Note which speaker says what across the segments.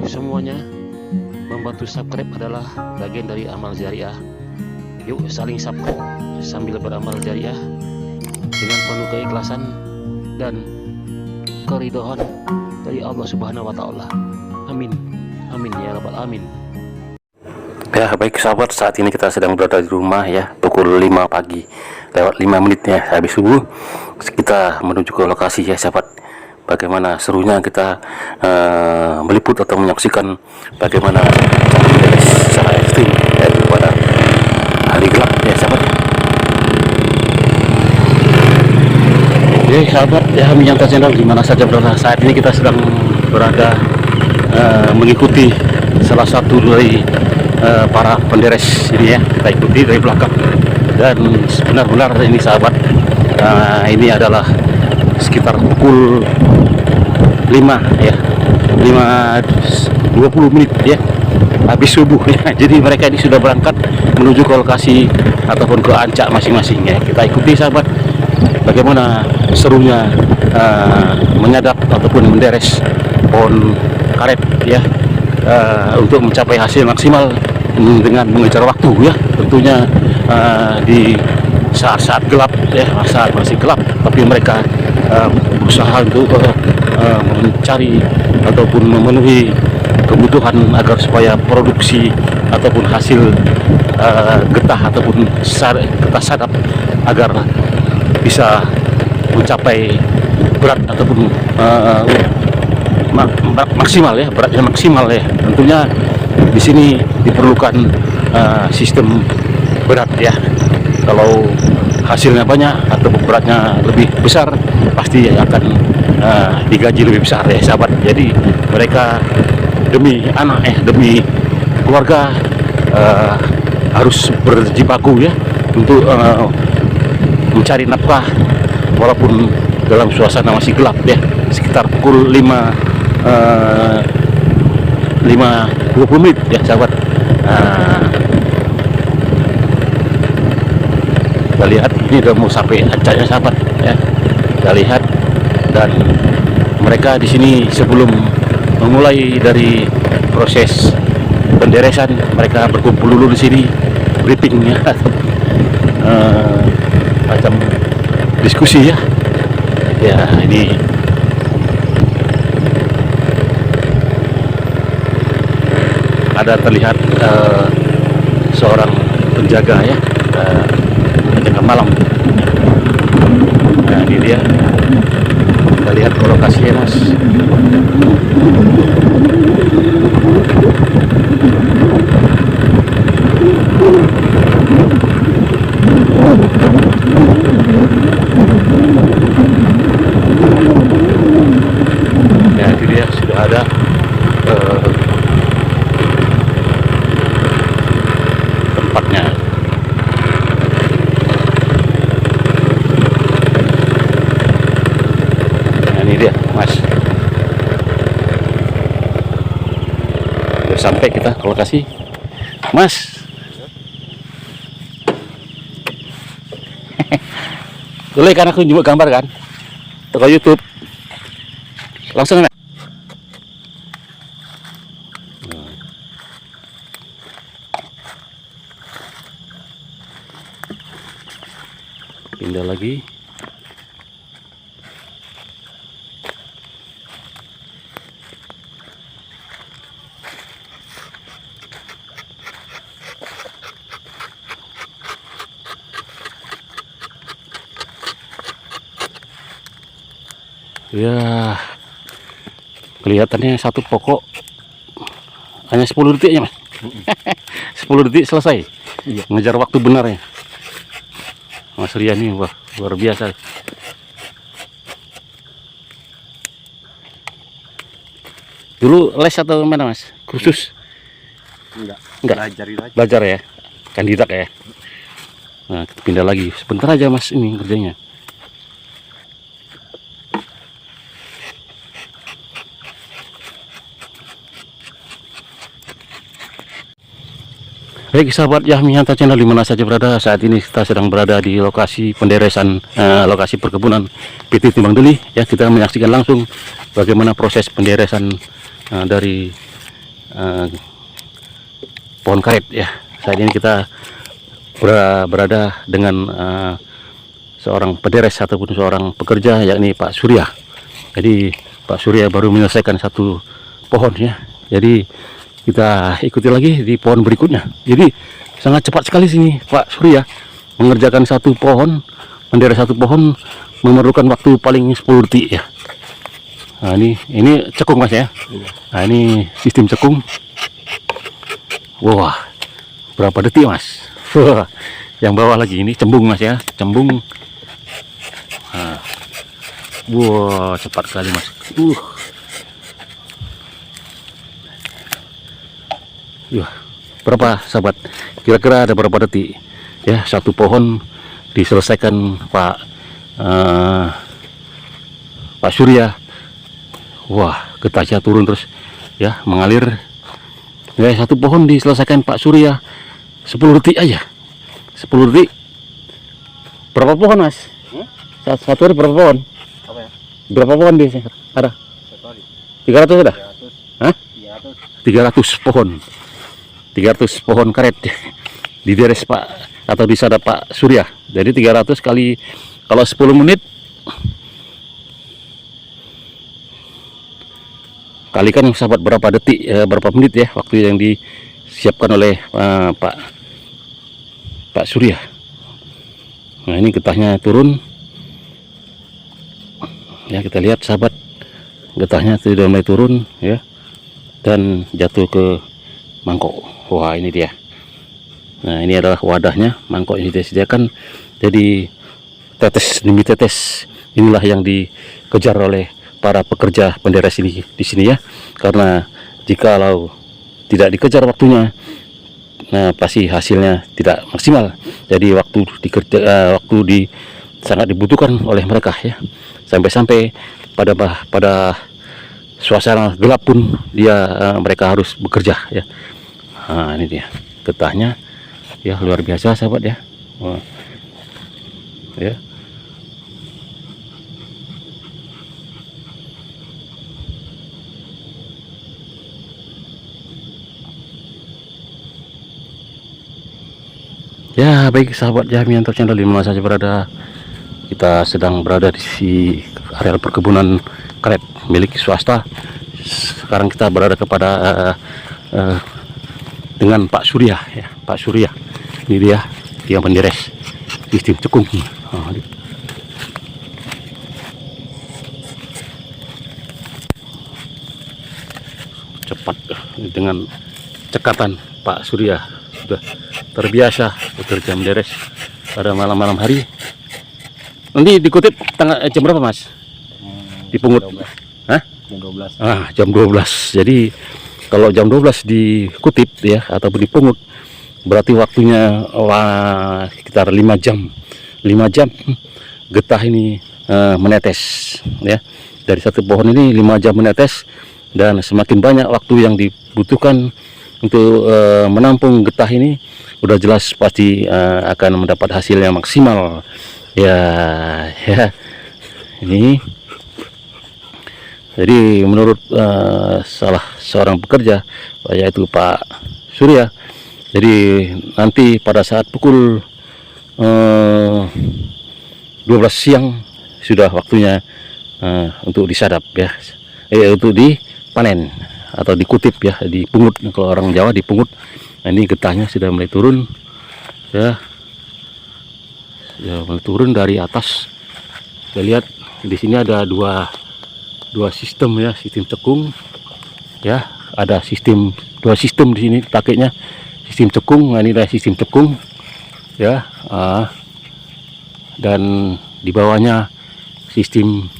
Speaker 1: semuanya, membantu subscribe adalah bagian dari amal jariah. Yuk saling subscribe sambil beramal jariah dengan penuh keikhlasan dan keridhaan dari Allah Subhanahu wa Ta'ala. Amin, amin ya rabbal alamin.
Speaker 2: Ya baik sahabat, saat ini kita sedang berada di rumah ya, pukul 5 pagi lewat 5 menit ya, habis subuh kita menuju ke lokasi ya sahabat. Bagaimana serunya kita meliput atau menyaksikan bagaimana cara memberes secara ekstrim ya, pada hari gelap ya sahabat ya. Oke sahabat ya, Minyanta Channel dimana saja berada, saat ini kita sedang berada mengikuti salah satu dari para penderes ini ya, kita ikuti dari belakang. Dan benar-benar ini sahabat, ini adalah sekitar pukul 5 ya, 5.20 menit ya, habis subuh ya. Jadi mereka ini sudah berangkat menuju ke lokasi ataupun ke ancak masing-masing ya. Kita ikuti sahabat bagaimana serunya menyadap ataupun menderes pohon karet ya, untuk mencapai hasil maksimal dengan mengejar waktu ya, tentunya di saat-saat gelap ya, saat masih gelap, tapi mereka berusaha untuk mencari ataupun memenuhi kebutuhan agar supaya produksi ataupun hasil getah ataupun getah sadap agar bisa mencapai berat ataupun maksimal ya, beratnya maksimal ya. Tentunya di sini diperlukan sistem berat ya. Kalau hasilnya banyak atau beratnya lebih besar, pasti akan digaji lebih besar ya sahabat. Jadi mereka demi anak demi keluarga harus berjibaku ya untuk mencari nafkah walaupun dalam suasana masih gelap ya. Sekitar pukul 5.20 menit ya sahabat. Kita lihat ini udah mau sampai ancaknya sahabat ya. Kita lihat, dan mereka di sini sebelum memulai dari proses penderesan, mereka berkumpul dulu di sini, briefing ya, macam diskusi ya. Ya ini ada terlihat seorang penjaga ya, penjaga malam. Nah ini dia, kita lihat ke lokasinya mas. Ya ini dia, sudah ada tempatnya. Nah ini dia mas, udah sampai kita ke lokasi mas. Boleh kan aku juga gambar kan ke YouTube langsung ya. Pindah lagi. Ya, kelihatannya satu pokok hanya 10 detik ya mas. 10 detik selesai. Iya. Ngejar waktu benar ya Mas Rian ini, wah luar biasa. Dulu les atau mana mas? Khusus? Enggak. Belajar ya, kandidat ya. Nah kita pindah lagi, sebentar aja mas ini kerjanya. Baik sahabat ya, Minyanta Channel dimana saja berada, saat ini kita sedang berada di lokasi penderesan, lokasi perkebunan PT Timbang Deli ya. Kita menyaksikan langsung bagaimana proses penderesan dari pohon karet ya. Saat ini kita berada dengan seorang pederes ataupun seorang pekerja, yakni Pak Surya. Jadi Pak Surya baru menyelesaikan satu pohon ya. Jadi kita ikuti lagi di pohon berikutnya. Jadi sangat cepat sekali sini Pak Surya mengerjakan satu pohon, menderes satu pohon memerlukan waktu paling 10 detik ya. Nah, ini cekung Mas ya. Nah, ini sistem cekung. Wah, berapa detik Mas? Wah, yang bawah lagi ini cembung Mas ya, cembung. Nah, wah, cepat sekali Mas. Berapa sahabat? Kira-kira ada berapa detik? Ya, satu pohon diselesaikan Pak Surya. Wah, getahnya turun terus ya, mengalir. Ya, satu pohon diselesaikan Pak Surya 10 detik aja. 10 detik. Berapa pohon Mas? Satu hari berapa pohon?
Speaker 3: Apa ya?
Speaker 2: Berapa pohon di ada? 300 sudah? 300. Hah? 300 pohon. 300 pohon karet dideres Pak, atau disadap Pak Surya. Jadi 300 kali, kalau 10 menit kalikan sahabat berapa detik, berapa menit ya waktu yang disiapkan oleh Pak Surya. Nah, ini getahnya turun ya, kita lihat sahabat, getahnya sudah mulai turun ya, dan jatuh ke mangkok. Wah, ini dia. Nah, ini adalah wadahnya, mangkok yang disediakan. Jadi tetes demi tetes inilah yang dikejar oleh para pekerja penderes ini di sini ya. Karena jikalau tidak dikejar waktunya, nah pasti hasilnya tidak maksimal. Jadi waktu sangat dibutuhkan oleh mereka ya. Sampai-sampai pada suasana gelap pun mereka harus bekerja ya. Nah, ini dia getahnya ya, luar biasa sahabat ya. Wah. Ya. Ya, baik sahabat Jahmianto Channel, di mana saja berada, kita sedang berada di areal perkebunan karet milik swasta. Sekarang kita berada dengan Pak Surya ya, Pak Surya. Ini dia yang menderes sistem cekung. Cepat dengan cekatan Pak Surya, sudah terbiasa bekerja menderes pada malam-malam hari. Nanti dikutip jam berapa Mas? Dipungut? Hah?
Speaker 3: Jam 12.
Speaker 2: Jam 12. Jadi kalau jam 12 dikutip ya ataupun dipungut, berarti waktunya sekitar 5 jam. 5 jam getah ini menetes ya. Dari satu pohon ini 5 jam menetes, dan semakin banyak waktu yang dibutuhkan untuk menampung getah ini, udah jelas pasti akan mendapat hasil yang maksimal ya. Ini jadi menurut salah seorang pekerja, yaitu Pak Surya, jadi nanti pada saat pukul 12 siang sudah waktunya untuk disadap ya, untuk dipanen atau dikutip ya, dipungut. Kalau orang Jawa dipungut. Nah, ini getahnya sudah mulai turun ya, sudah mulai turun dari atas. Kita lihat di sini ada dua sistem ya, sistem cekung ya, ada dua sistem di sini takiknya, sistem cekung. Nah, ini adalah sistem cekung ya, dan di bawahnya sistem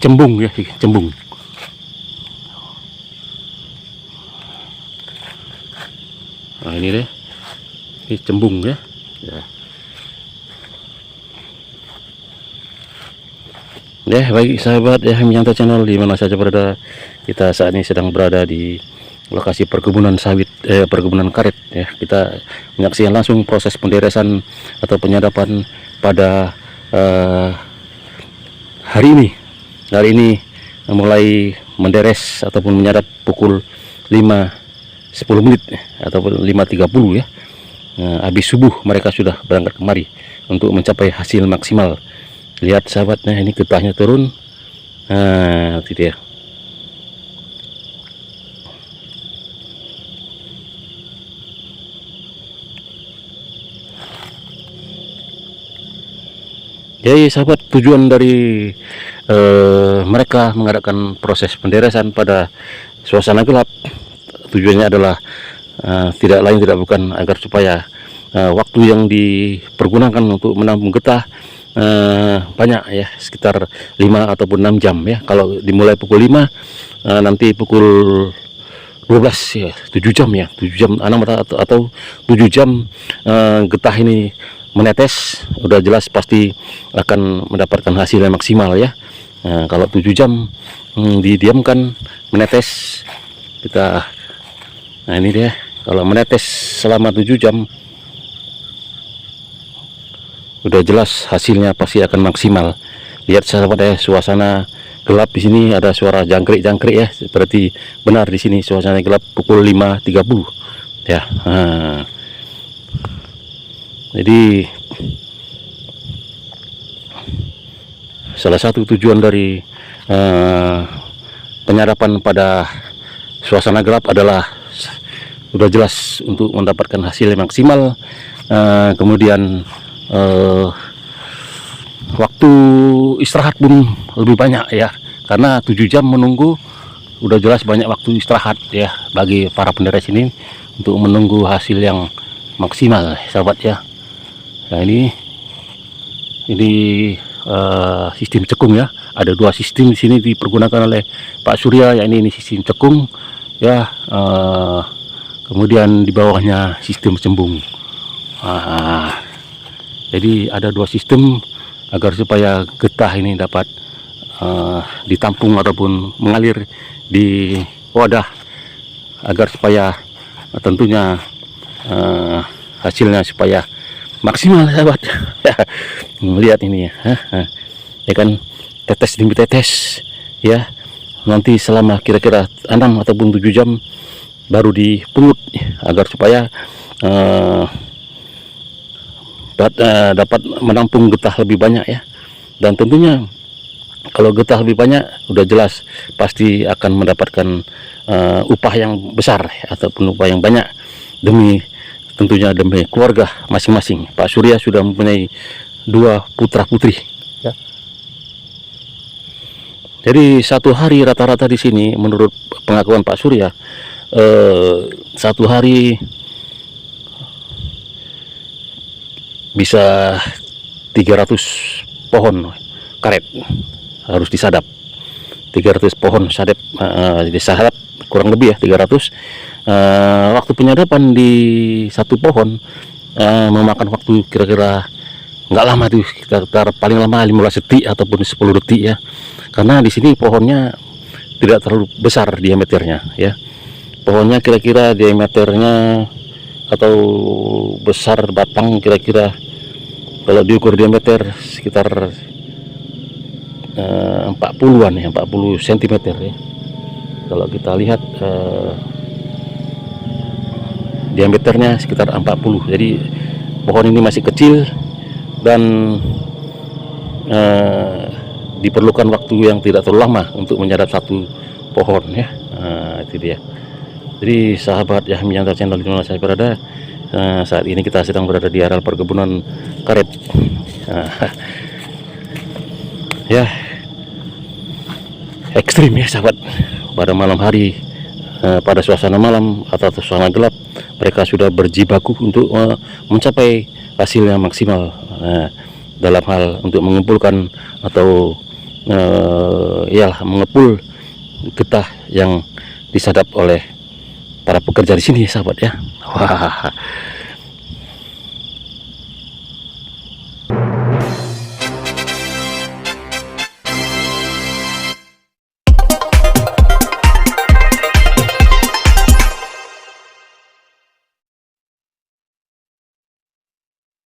Speaker 2: cembung ya, cembung. Nah, ini deh, ini cembung ya. Baik sahabat Jahmianto Channel, di mana saja berada, kita saat ini sedang berada di lokasi perkebunan sawit, perkebunan karet ya. Kita menyaksikan langsung proses penderesan atau penyadapan pada hari ini hari ini mulai menderes ataupun menyadap pukul 5.10 menit ataupun 5.30 ya. Habis subuh mereka sudah berangkat kemari untuk mencapai hasil maksimal. Lihat sahabatnya, ini getahnya turun. Itu dia. Jadi sahabat, tujuan dari mereka mengadakan proses penderesan pada suasana gelap, tujuannya adalah tidak lain tidak bukan agar supaya waktu yang dipergunakan untuk menampung getah banyak ya, sekitar 5 ataupun 6 jam ya. Kalau dimulai pukul 5 nanti pukul 12 ya, 7 jam ya, 7 jam atau 7 jam getah ini menetes, udah jelas pasti akan mendapatkan hasil yang maksimal ya. Kalau 7 jam didiamkan menetes, nah ini dia, kalau menetes selama 7 jam udah jelas hasilnya pasti akan maksimal. Lihat sahabat ya, suasana gelap di sini, ada suara jangkrik ya, seperti benar di sini suasana gelap pukul 5.30 ya. Jadi salah satu tujuan dari penyadapan pada suasana gelap adalah sudah jelas untuk mendapatkan hasil yang maksimal. Kemudian waktu istirahat pun lebih banyak ya, karena 7 jam menunggu, udah jelas banyak waktu istirahat ya bagi para penderes ini untuk menunggu hasil yang maksimal sahabat ya. Nah ini sistem cekung ya, ada 2 sistem di sini dipergunakan oleh Pak Surya ya. Ini sistem cekung ya, kemudian di bawahnya sistem cembung. Jadi ada 2 sistem agar supaya getah ini dapat ditampung ataupun mengalir di wadah, agar supaya tentunya hasilnya supaya maksimal sahabat. Melihat ini ya, ya kan, tetes demi tetes ya. Nanti selama kira-kira 6 ataupun 7 jam baru dipungut agar supaya dapat menampung getah lebih banyak ya. Dan tentunya kalau getah lebih banyak, udah jelas pasti akan mendapatkan upah yang besar ataupun upah yang banyak, tentunya demi keluarga masing-masing. Pak Surya sudah mempunyai 2 putra putri ya. Jadi satu hari rata-rata di sini menurut pengakuan Pak Surya, satu hari bisa 300 pohon karet harus disadap. 300 pohon disadap kurang lebih ya, 300. Waktu penyadapan di satu pohon memakan waktu kira-kira nggak lama tuh, sekitar paling lama 15 detik ataupun 10 detik ya, karena di sini pohonnya tidak terlalu besar diameternya ya. Pohonnya kira-kira diameternya atau besar batang kira-kira kalau diukur diameter sekitar 40-an ya, 40 cm ya. Kalau kita lihat diameternya sekitar 40. Jadi pohon ini masih kecil dan diperlukan waktu yang tidak terlalu lama untuk menyadap satu pohon ya. Itu dia. Jadi sahabat ya, Yahmianto channel di mana saya berada, saat ini kita sedang berada di areal perkebunan karet ya. Ekstrim ya sahabat, pada malam hari, pada suasana malam atau suasana gelap, mereka sudah berjibaku untuk mencapai hasil yang maksimal dalam hal untuk mengumpulkan atau ya mengepul getah yang disadap oleh para pekerja di sini sahabat ya. Wah,